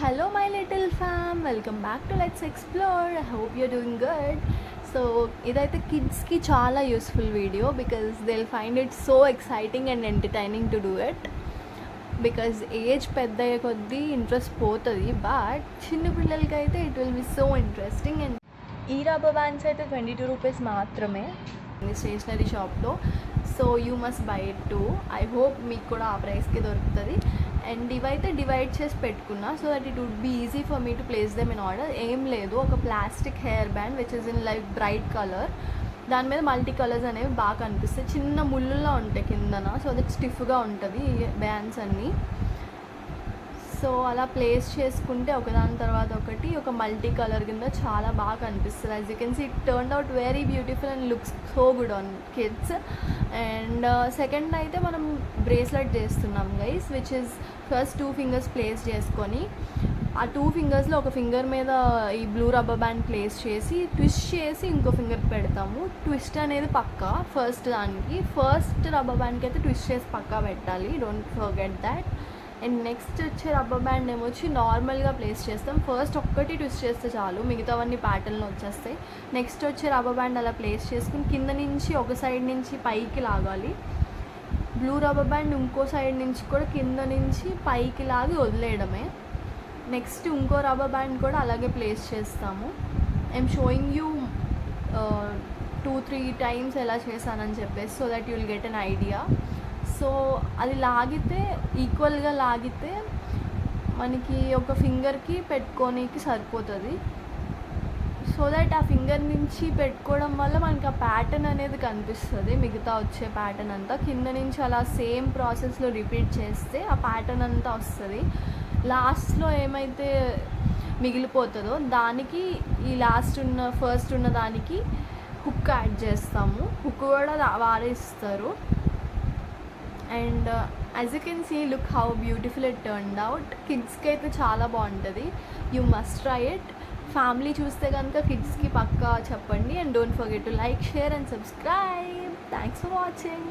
Hello my little fam, welcome back to Let's Explore. I hope you're doing good. So ఇదైతే కిడ్స్కి చాలా useful video because they will find it so exciting and entertaining to do it. Because age పెద్ద అయ్యే కొద్దీ interest పోతుంది, but చిన్న పిల్లలకి అయితే it will be so interesting. And ఈ రబ్బర్ బ్యాండ్స్ అయితే 22 రూపీస్ మాత్రమే స్టేషనరీ షాప్లో. So you must by it two. I hope మీకు కూడా ఆ ప్రైస్కి దొరుకుతుంది. అండ్ ఇవైతే డివైడ్ చేసి పెట్టుకున్నా so that it would be easy for me to place them in order. ఏం లేదు, ఒక plastic hair band which is in like bright colour, దాని మీద మల్టీ కలర్స్ అనేవి బాగా కనిపిస్తాయి. చిన్న ముళ్ళులా ఉంటాయి కిందన, సో దట్ స్టిఫ్గా ఉంటుంది ఈ బ్యాండ్స్ అన్నీ. సో అలా ప్లేస్ చేసుకుంటే ఒకదాని తర్వాత ఒకటి ఒక మల్టీ కలర్ కింద చాలా బాగా కనిపిస్తుంది. As you can see it turn out very beautiful and looks so good on kids. And second అయితే మనం బ్రేస్లెట్ చేస్తున్నాం guys, which is first 2 fingers place చేసుకొని ఆ 2 ఫింగర్స్లో ఒక ఫింగర్ మీద ఈ బ్లూ రబ్బర్ బ్యాండ్ ప్లేస్ చేసి ట్విస్ట్ చేసి ఇంకో ఫింగర్ పెడతాము. ట్విస్ట్ అనేది పక్కా ఫస్ట్ రబ్బర్ బ్యాండ్కి అయితే ట్విస్ట్ చేసి పక్కా పెట్టాలి, don't forget that. And next వచ్చే రబ్బర్ బ్యాండ్ ఏమొచ్చి నార్మల్గా ప్లేస్ చేస్తాం. ఫస్ట్ ఒక్కటి ట్విస్ట్ చేస్తే చాలు, మిగతావన్నీ ప్యాటర్న్లో వచ్చేస్తాయి. నెక్స్ట్ వచ్చే రబ్బర్ బ్యాండ్ అలా ప్లేస్ చేసుకుని కింద నుంచి ఒక సైడ్ నుంచి పైకి లాగాలి. బ్లూ రబ్బర్ బ్యాండ్ ఇంకో సైడ్ నుంచి కూడా కింద నుంచి పైకి లాగి వదిలేయడమే. నెక్స్ట్ ఇంకో రబ్బర్ బ్యాండ్ కూడా అలాగే ప్లేస్ చేస్తాము. ఐఎమ్ షోయింగ్ యూ 2-3 టైమ్స్ ఎలా చేశానని చెప్పేసి so that you will get an idea. So అది లాగితే ఈక్వల్గా లాగితే మనకి ఒక ఫింగర్కి పెట్టుకోనికి సరిపోతుంది. సో దట్ ఆ ఫింగర్ నుంచి పెట్టుకోవడం వల్ల మనకి ఆ ప్యాటర్న్ అనేది కనిపిస్తుంది. మిగతా వచ్చే ప్యాటర్న్ అంతా కింద నుంచి అలా సేమ్ ప్రాసెస్లో రిపీట్ చేస్తే ఆ ప్యాటర్న్ అంతా వస్తుంది. లాస్ట్లో ఏమైతే మిగిలిపోతుందో దానికి ఈ ఫస్ట్ ఉన్న దానికి హుక్ యాడ్ చేస్తాము. హుక్ కూడా వారేస్తారు. And as you can see look how beautiful it turned out. కిడ్స్కి అయితే చాలా బాగుంటుంది, you must try it. Family చూస్తే కనుక కిడ్స్కి పక్కా చెప్పండి. And don't forget to like, share and subscribe. Thanks for watching.